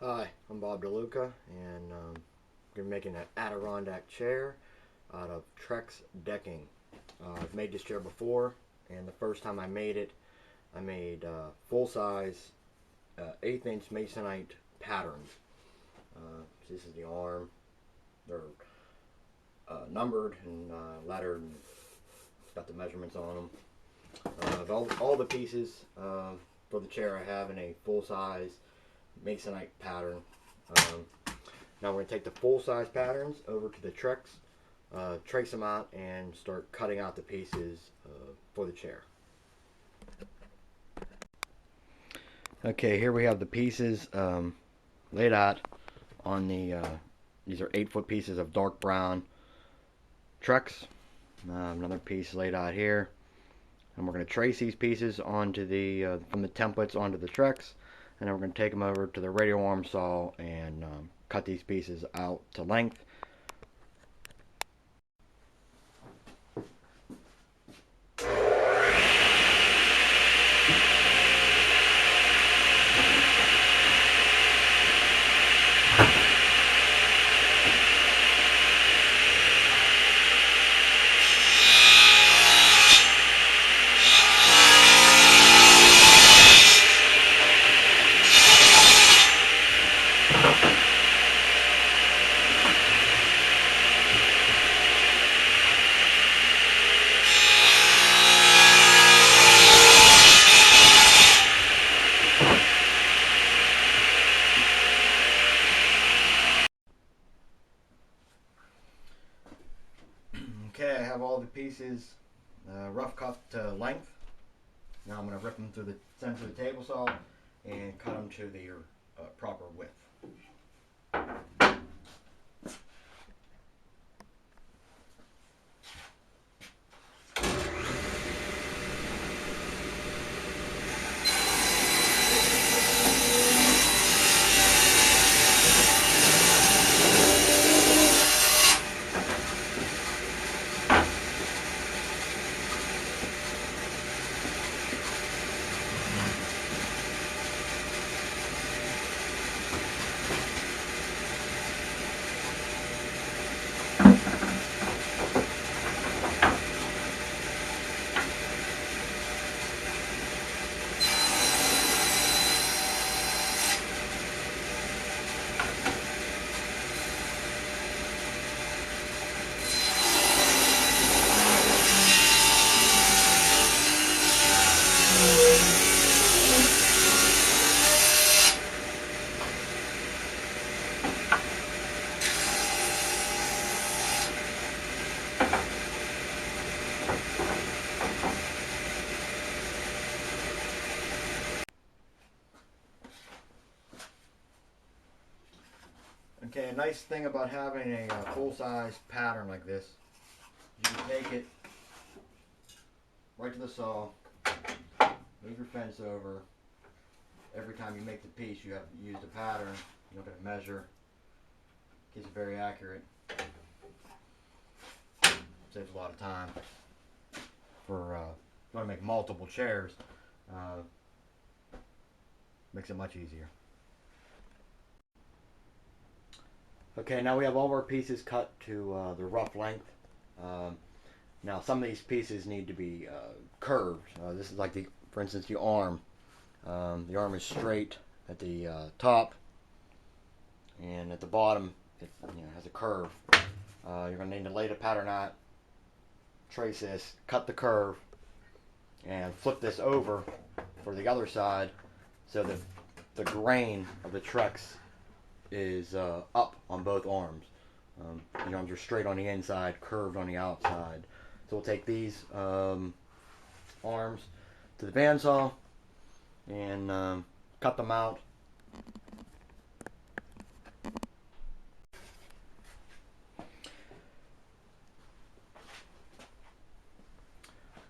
Hi, I'm Bob DeLuca, and we're making an Adirondack chair out of Trex decking. I've made this chair before, and the first time I made it, I made full-size 1/8" masonite patterns. This is the arm. They're numbered and lettered, and got the measurements on them. All the pieces for the chair I have in a full-size masonite pattern. Now we're going to take the full-size patterns over to the Trex, trace them out, and start cutting out the pieces for the chair. Okay, here we have the pieces laid out on the, these are 8-foot pieces of dark brown Trex. Another piece laid out here. And we're going to trace these pieces onto the from the templates onto the Trex, and then we're going to take them over to the radial arm saw and cut these pieces out to length. Okay, I have all the pieces rough cut to length. Now I'm going to rip them through the center of the table saw and cut them to their proper width. Okay, a nice thing about having a full-size pattern like this, you can take it right to the saw, move your fence over. Every time you make the piece, you have to use the pattern. You don't have to measure. Keeps it very accurate. Saves a lot of time. For if you want to make multiple chairs, makes it much easier. Okay, now we have all of our pieces cut to the rough length. Now some of these pieces need to be curved. This is like for instance, the arm. The arm is straight at the top, and at the bottom it has a curve. You're going to need to lay the pattern out, trace this, cut the curve, and flip this over for the other side so that the grain of the Trex is up on both arms. The arms are straight on the inside, curved on the outside. So we'll take these arms to the bandsaw and cut them out.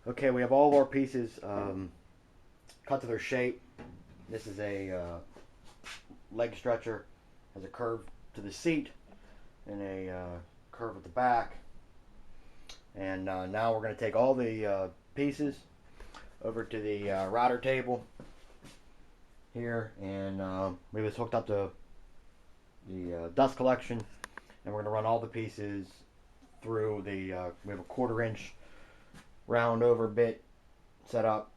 Okay, we have all of our pieces cut to their shape. This is a leg stretcher. Has a curve to the seat and a curve at the back. And now we're going to take all the pieces over to the router table here, and we was hooked up to the dust collection, and we're going to run all the pieces through the, we have a 1/4 inch round over bit set up,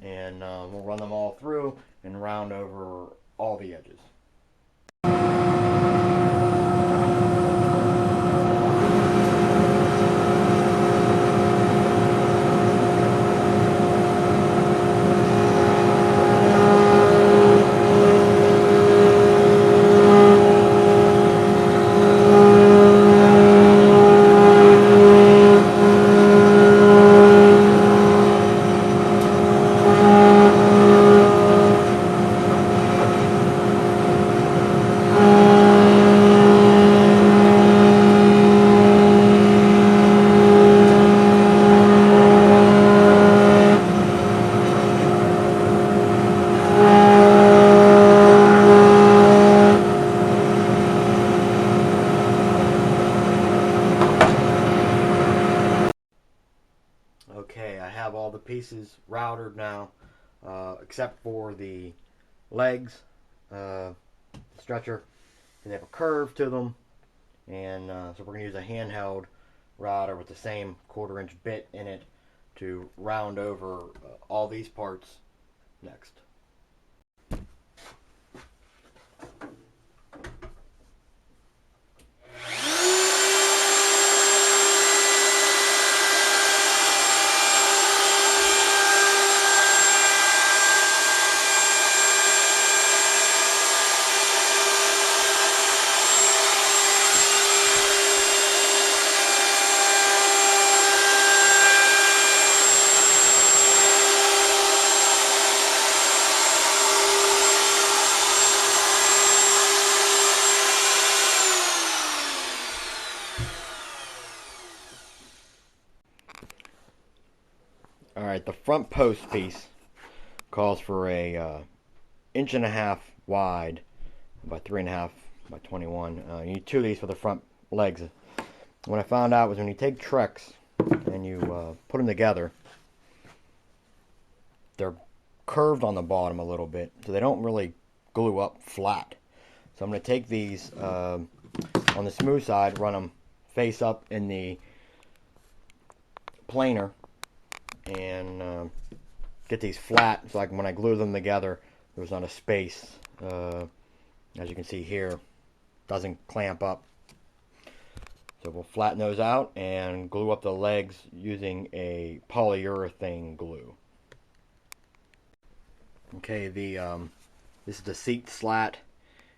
and we'll run them all through and round over all the edges. Okay, I have all the pieces routed now, except for the legs, stretcher. They have a curve to them, and so we're going to use a handheld router with the same 1/4 inch bit in it to round over all these parts next. Alright, the front post piece calls for a 1.5 inch wide by 3.5 by 21. You need 2 of these for the front legs. What I found out was when you take Trex and you put them together, they're curved on the bottom a little bit, so they don't really glue up flat. So I'm going to take these on the smooth side, run them face up in the planer, and get these flat so when I glue them together, there's not a space. As you can see here, doesn't clamp up. So we'll flatten those out and glue up the legs using a polyurethane glue. Okay, this is the seat slat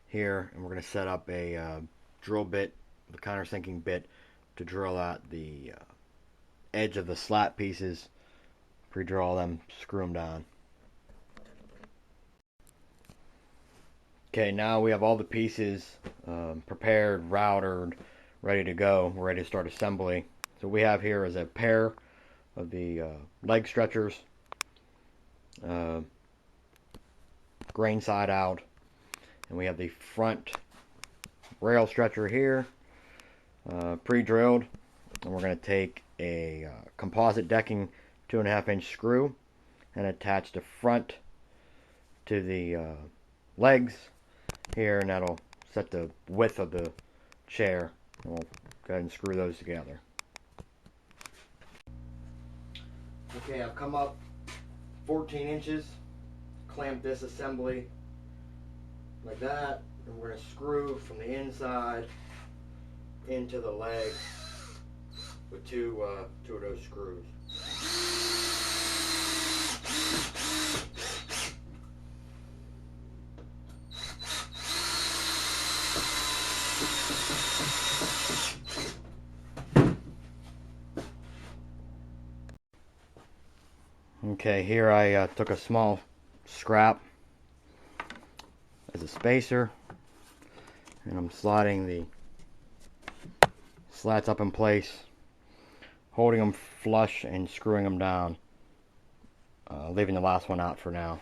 here, and we're going to set up a drill bit, the countersinking bit, to drill out the edge of the slat pieces, pre-drill them, screw them down. Okay, now we have all the pieces prepared, routed, ready to go. We're ready to start assembly. So we have here is a pair of the leg stretchers, grain side out, and we have the front rail stretcher here, pre-drilled, and we're going to take a composite decking 2.5 inch screw and attach the front to the legs here, and that'll set the width of the chair, and we'll go ahead and screw those together. Okay, I've come up 14 inches, clamp this assembly like that, and we're going to screw from the inside into the leg with two of those screws. Okay, here I took a small scrap as a spacer, and I'm sliding the slats up in place, holding them flush and screwing them down, leaving the last one out for now.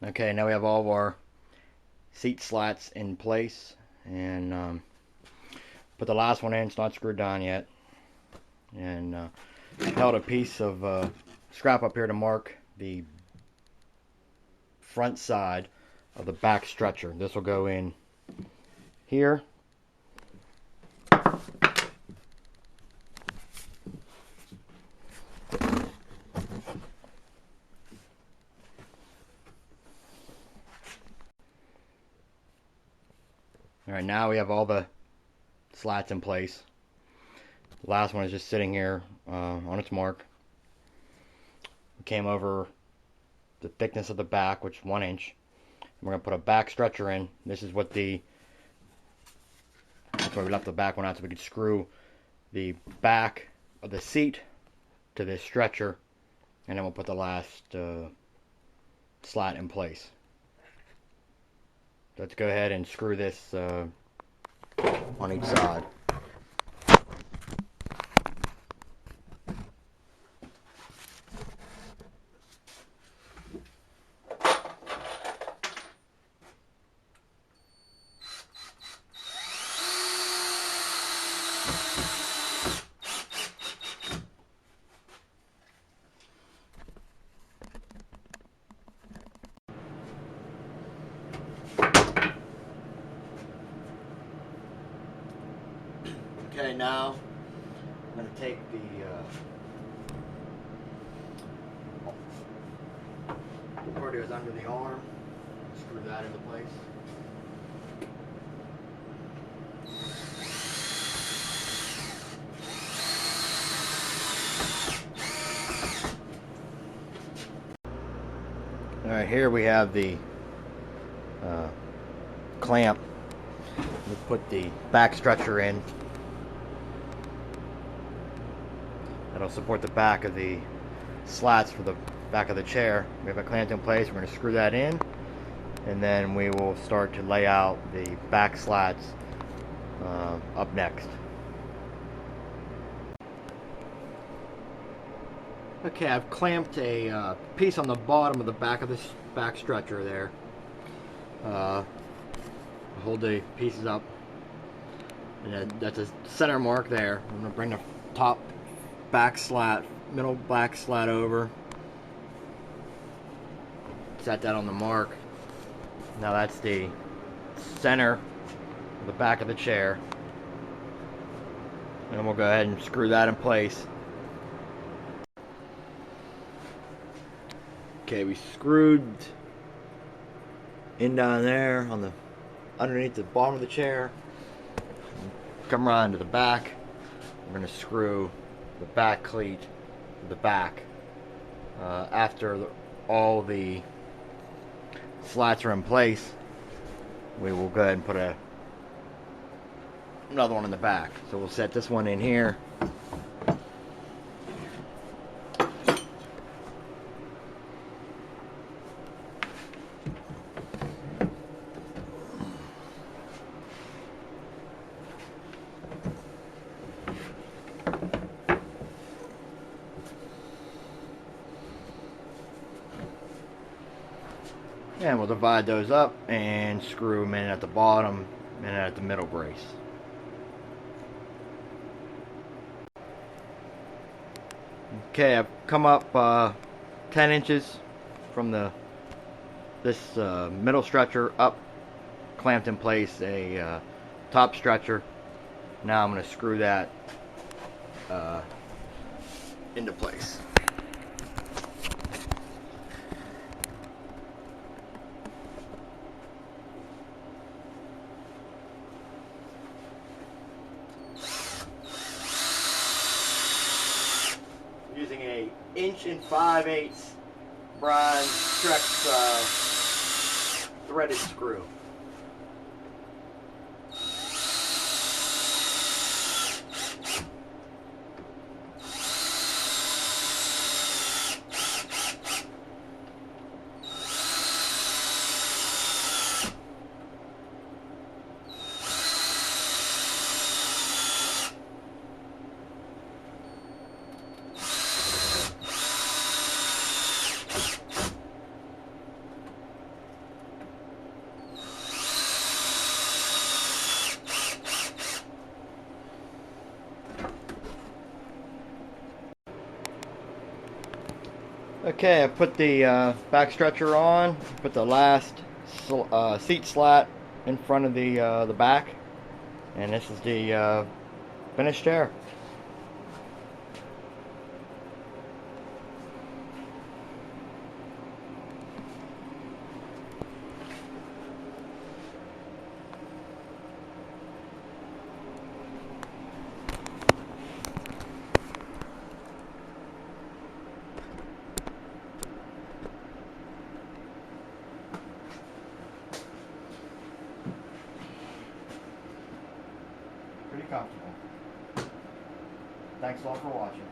Okay, now we have all of our seat slats in place, and put the last one in. It's not screwed down yet, and held a piece of scrap up here to mark the front side of the back stretcher. This will go in here. Alright, now we have all the slats in place. The last one is just sitting here on its mark. We came over the thickness of the back, which is 1 inch. We're going to put a back stretcher in. This is what that's why we left the back one out, so we could screw the back of the seat to this stretcher, and then we'll put the last slat in place. Let's go ahead and screw this on each side. Okay, now I'm going to take the part that goes under the arm, screw that into place. Alright, here we have the clamp. We put the back stretcher in. That'll support the back of the slats for the back of the chair. We have it clamped in place. We're going to screw that in, and then we will start to lay out the back slats up next. Okay, I've clamped a piece on the bottom of the back of this back stretcher there. Hold the pieces up, and that's a center mark there. I'm going to bring the top back slat, middle back slat over, set that on the mark. Now that's the center of the back of the chair, and we'll go ahead and screw that in place. Okay, we screwed in down there on the underneath the bottom of the chair. Come around to the back. We're going to screw the back cleat to the back. After all the slats are in place, we will go ahead and put another one in the back. So we'll set this one in here. And we'll divide those up and screw them in at the bottom and at the middle brace. Okay, I've come up 10 inches from this middle stretcher up, clamped in place a top stretcher. Now I'm going to screw that into place. Using a 1 5/8 bronze trex threaded screw. Okay, I put the back stretcher on, put the last seat slat in front of the back, and this is the finished chair. Pretty comfortable. Thanks a lot for watching.